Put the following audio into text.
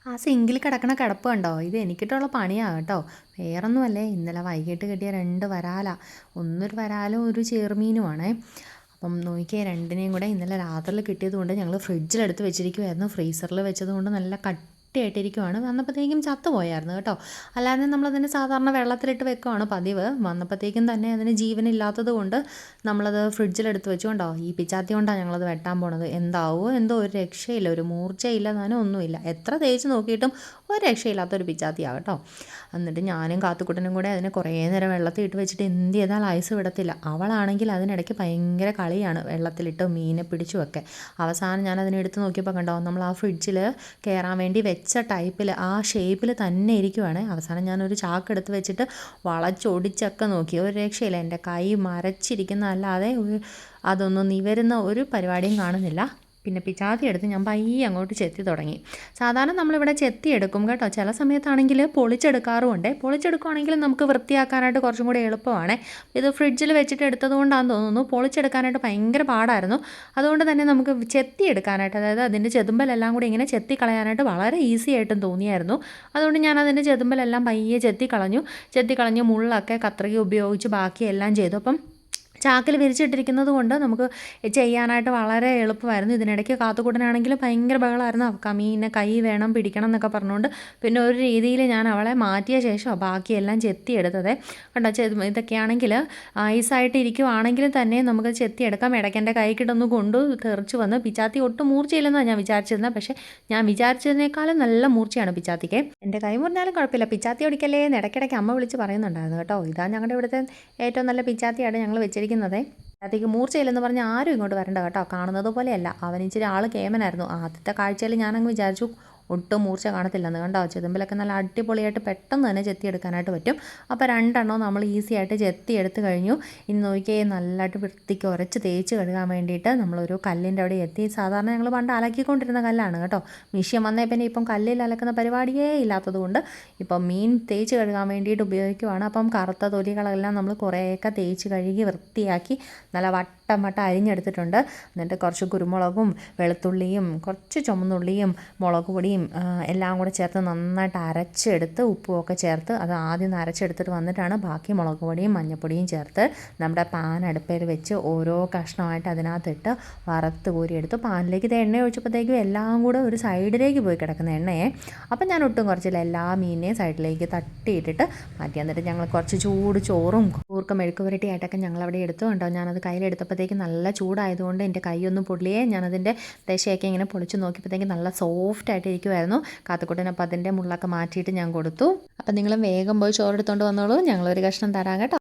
ആ സിങ്കിൽ കിടക്കണ കിടപ്പ് കണ്ടോ? ഇത് എനിക്കിട്ടുള്ള പണിയാണ് കേട്ടോ. വേറൊന്നുമല്ലേ, ഇന്നലെ വൈകിട്ട് കിട്ടിയ 2 വരാല. ഒന്നൊരു വരാലും ഒരു ചെറുമീനുമാണേ. അപ്പം നോക്കിയാൽ രണ്ടിനെയും കൂടെ ഇന്നലെ രാത്രിയിൽ കിട്ടിയത് കൊണ്ട് ഞങ്ങൾ ഫ്രിഡ്ജിലെടുത്ത് വെച്ചിരിക്കുമായിരുന്നു. ഫ്രീസറിൽ വെച്ചത് കൊണ്ട് നല്ല കട്ടിയായിട്ടിരിക്കുവാണ്. വന്നപ്പോഴത്തേക്കും ചത്തുപോയായിരുന്നു കേട്ടോ. അല്ലാതെ നമ്മളതിന് സാധാരണ വെള്ളത്തിലിട്ട് വെക്കുവാണ് പതിവ്. വന്നപ്പോഴത്തേക്കും തന്നെ അതിന് ജീവനില്ലാത്തത് കൊണ്ട് നമ്മളത് ഫ്രിഡ്ജിലെടുത്ത് വെച്ചുകൊണ്ടോ ഈ പിച്ചാത്തി കൊണ്ടാണ് ഞങ്ങളത് വെട്ടാൻ പോണത്. എന്താവോ എന്തോ, ഒരു രക്ഷയില്ല, ഒരു മൂർച്ചയില്ല, താനും ഒന്നുമില്ല. എത്ര തേച്ച് നോക്കിയിട്ടും ഒരു രക്ഷയില്ലാത്തൊരു പിച്ചാത്തിയാണ് കേട്ടോ. എന്നിട്ട് ഞാനും കാത്തുക്കുട്ടനും കൂടെ അതിനെ കുറേ നേരം വെള്ളത്തിൽ ഇട്ട് വെച്ചിട്ട് എന്ത് ചെയ്താൽ ഐസ് വിടത്തില്ല. അവളാണെങ്കിൽ അതിനിടയ്ക്ക് ഭയങ്കര കളിയാണ്, വെള്ളത്തിലിട്ട് മീനെ പിടിച്ചുമൊക്കെ. അവസാനം ഞാൻ അതിനെ എടുത്ത് നോക്കിയപ്പോൾ കണ്ടോ, നമ്മൾ ആ ഫ്രിഡ്ജിൽ കയറാൻ വേണ്ടി വെച്ച ടൈപ്പിൽ ആ ഷേപ്പിൽ തന്നെ ഇരിക്കുവാണ്. അവസാനം ഞാനൊരു ചാക്ക് എടുത്ത് വെച്ചിട്ട് വളച്ചൊടിച്ചൊക്കെ നോക്കി, ഒരു രക്ഷയില്ല. എൻ്റെ കൈ മരച്ചിരിക്കുന്നതല്ലാതെ അതൊന്നും നിവരുന്ന ഒരു പരിപാടിയും കാണുന്നില്ല. പിന്നെ പിച്ചാത്തി എടുത്ത് ഞാൻ പയ്യെ അങ്ങോട്ട് ചെത്തി തുടങ്ങി. സാധാരണ നമ്മളിവിടെ ചെത്തി എടുക്കും കേട്ടോ. ചില സമയത്താണെങ്കിൽ പൊളിച്ചെടുക്കാറുമുണ്ട്. പൊളിച്ചെടുക്കുകയാണെങ്കിൽ നമുക്ക് വൃത്തിയാക്കാനായിട്ട് കുറച്ചും കൂടി എളുപ്പമാണ്. ഇത് ഫ്രിഡ്ജിൽ വെച്ചിട്ട് എടുത്തത് കൊണ്ടാണെന്ന് തോന്നുന്നു, പൊളിച്ചെടുക്കാനായിട്ട് ഭയങ്കര പാടായിരുന്നു. അതുകൊണ്ട് തന്നെ നമുക്ക് ചെത്തി എടുക്കാനായിട്ട്, അതായത് അതിൻ്റെ ചെതുമ്പലെല്ലാം കൂടി ഇങ്ങനെ ചെത്തി കളയാനായിട്ട് വളരെ ഈസി ആയിട്ടും തോന്നിയായിരുന്നു. അതുകൊണ്ട് ഞാൻ അതിൻ്റെ ചെതുമ്പലെല്ലാം പയ്യെ ചെത്തി കളഞ്ഞ് മുള്ളൊക്കെ കത്രിക ഉപയോഗിച്ച് ബാക്കിയെല്ലാം ചെയ്തു. അപ്പം ചാക്കിൽ വിരിച്ചിട്ടിരിക്കുന്നത് കൊണ്ട് നമുക്ക് ചെയ്യാനായിട്ട് വളരെ എളുപ്പമായിരുന്നു. ഇതിനിടയ്ക്ക് കാത്തുകൂട്ടനാണെങ്കിൽ ഭയങ്കര ബഹളമായിരുന്നു. അവൾക്ക് മീനിനെ കൈ വേണം പിടിക്കണം എന്നൊക്കെ പറഞ്ഞുകൊണ്ട് പിന്നെ ഒരു രീതിയിൽ ഞാൻ അവളെ മാറ്റിയ ശേഷം ബാക്കിയെല്ലാം ചെത്തിയെടുത്തത് കണ്ടോ. ഇതൊക്കെയാണെങ്കിൽ ഐസായിട്ട് ഇരിക്കുവാണെങ്കിൽ തന്നെ നമുക്ക് ചെത്തിയെടുക്കാം. ഇടയ്ക്ക് എൻ്റെ കൈക്കിട്ടൊന്ന് കൊണ്ടു തെറിച്ച് വന്ന് പിച്ചാത്തി ഒട്ടും മൂർച്ചയില്ലെന്നാണ് ഞാൻ വിചാരിച്ചിരുന്നത്. പക്ഷേ ഞാൻ വിചാരിച്ചതിനേക്കാളും നല്ല മൂർച്ചയാണ് പിച്ചാത്തിക്ക്. എൻ്റെ കൈ മുറിഞ്ഞാലും കുഴപ്പമില്ല, പിച്ചാത്തി ഓടിക്കല്ലേ എന്ന് ഇടയ്ക്കിടയ്ക്ക് അമ്മ വിളിച്ച് പറയുന്നുണ്ടായിരുന്നു കേട്ടോ. ഇതാണ് ഞങ്ങളുടെ ഇവിടുത്തെ ഏറ്റവും നല്ല പിച്ചാത്തിയാണ് ഞങ്ങൾ വെച്ചിരിക്കുന്നത്. അതിലേക്ക് മൂർച്ചയില്ലെന്ന് പറഞ്ഞ് ആരും ഇങ്ങോട്ട് വരണ്ട കേട്ടോ. കാണുന്നത് പോലെയല്ല, അവൻ ഇച്ചിരി ആൾ കേമനായിരുന്നു. ആദ്യത്തെ കാഴ്ചയിൽ ഞാനങ്ങ് വിചാരിച്ചു ഒട്ടും മൂർച്ച കാണത്തില്ലെന്ന്. കണ്ടോ, ചെതുമ്പിലൊക്കെ നല്ല അടിപൊളിയായിട്ട് പെട്ടെന്ന് തന്നെ ചെത്തിയെടുക്കാനായിട്ട് പറ്റും. അപ്പോൾ 2 എണ്ണം നമ്മൾ ഈസി ആയിട്ട് ചെത്തിയെടുത്ത് കഴിഞ്ഞു. ഇനി നോക്കിയേ, നല്ലതായിട്ട് വൃത്തിക്ക് ഉരച്ച് തേച്ച് കഴുകാൻ വേണ്ടിയിട്ട് നമ്മളൊരു കല്ലിൻ്റെ അവിടെ എത്തി. സാധാരണ ഞങ്ങൾ പണ്ട് അലക്കിക്കൊണ്ടിരുന്ന കല്ലാണ് കേട്ടോ. മിഷ്യൻ വന്നേ പിന്നെ ഇപ്പം കല്ലിൽ അലക്കുന്ന പരിപാടിയേ ഇല്ലാത്തത് കൊണ്ട് ഇപ്പം മീൻ തേച്ച് കഴുകാൻ വേണ്ടിയിട്ട് ഉപയോഗിക്കുവാണ്. അപ്പം കറുത്ത തൊലികളെല്ലാം നമ്മൾ കുറേയൊക്കെ തേച്ച് കഴുകി വൃത്തിയാക്കി നല്ല വട്ടം അരിഞ്ഞെടുത്തിട്ടുണ്ട്. എന്നിട്ട് കുറച്ച് കുരുമുളകും വെളുത്തുള്ളിയും കുറച്ച് ചുമന്നുള്ളിയും മുളക് പൊടിയും എല്ലാം കൂടെ ചേർത്ത് നന്നായിട്ട് അരച്ചെടുത്ത് ഉപ്പുമൊക്കെ ചേർത്ത് അത് ആദ്യം അരച്ചെടുത്തിട്ട് വന്നിട്ടാണ് ബാക്കി മുളക് പൊടിയും മഞ്ഞൾപ്പൊടിയും ചേർത്ത് നമ്മുടെ പാൻ അടുപ്പേൽ വെച്ച് ഓരോ കഷ്ണമായിട്ട് അതിനകത്തിട്ട് വറുത്ത് കോരിയെടുത്ത് പാനിലേക്ക് എണ്ണ ഒഴിച്ചപ്പോഴത്തേക്കും എല്ലാം കൂടെ ഒരു സൈഡിലേക്ക് പോയി കിടക്കുന്ന എണ്ണയെ. അപ്പം ഞാൻ ഒട്ടും കുറച്ചില്ല, എല്ലാ മീനിനെയും സൈഡിലേക്ക് തട്ടിയിട്ടിട്ട് മാറ്റി. എന്നിട്ട് ഞങ്ങൾ കുറച്ച് ചൂട് ചോറും കൂർക്ക മെഴുക്ക് പുരട്ടിയായിട്ടൊക്കെ ഞങ്ങളവിടെ എടുത്തു. കണ്ടോ, ഞാനത് കയ്യിലെടുത്തപ്പോഴത്തേക്കും നല്ല ചൂടായതുകൊണ്ട് എൻ്റെ കൈയൊന്നും പൊള്ളിയേ. ഞാനതിൻ്റെ ദശയൊക്കെ ഇങ്ങനെ പൊളിച്ച് നോക്കിയപ്പോഴത്തേക്കും നല്ല സോഫ്റ്റായിട്ട് ഇരിക്കുമായിരുന്നു. കാത്തുക്കുട്ടനപ്പം അതിൻ്റെ മുള്ളൊക്കെ മാറ്റിയിട്ട് ഞാൻ കൊടുത്തു. അപ്പം നിങ്ങളും വേഗം പോയി ചോറെടുത്തുകൊണ്ട് വന്നോളൂ, ഞങ്ങളൊരു കഷ്ണം തരാം കേട്ടോ.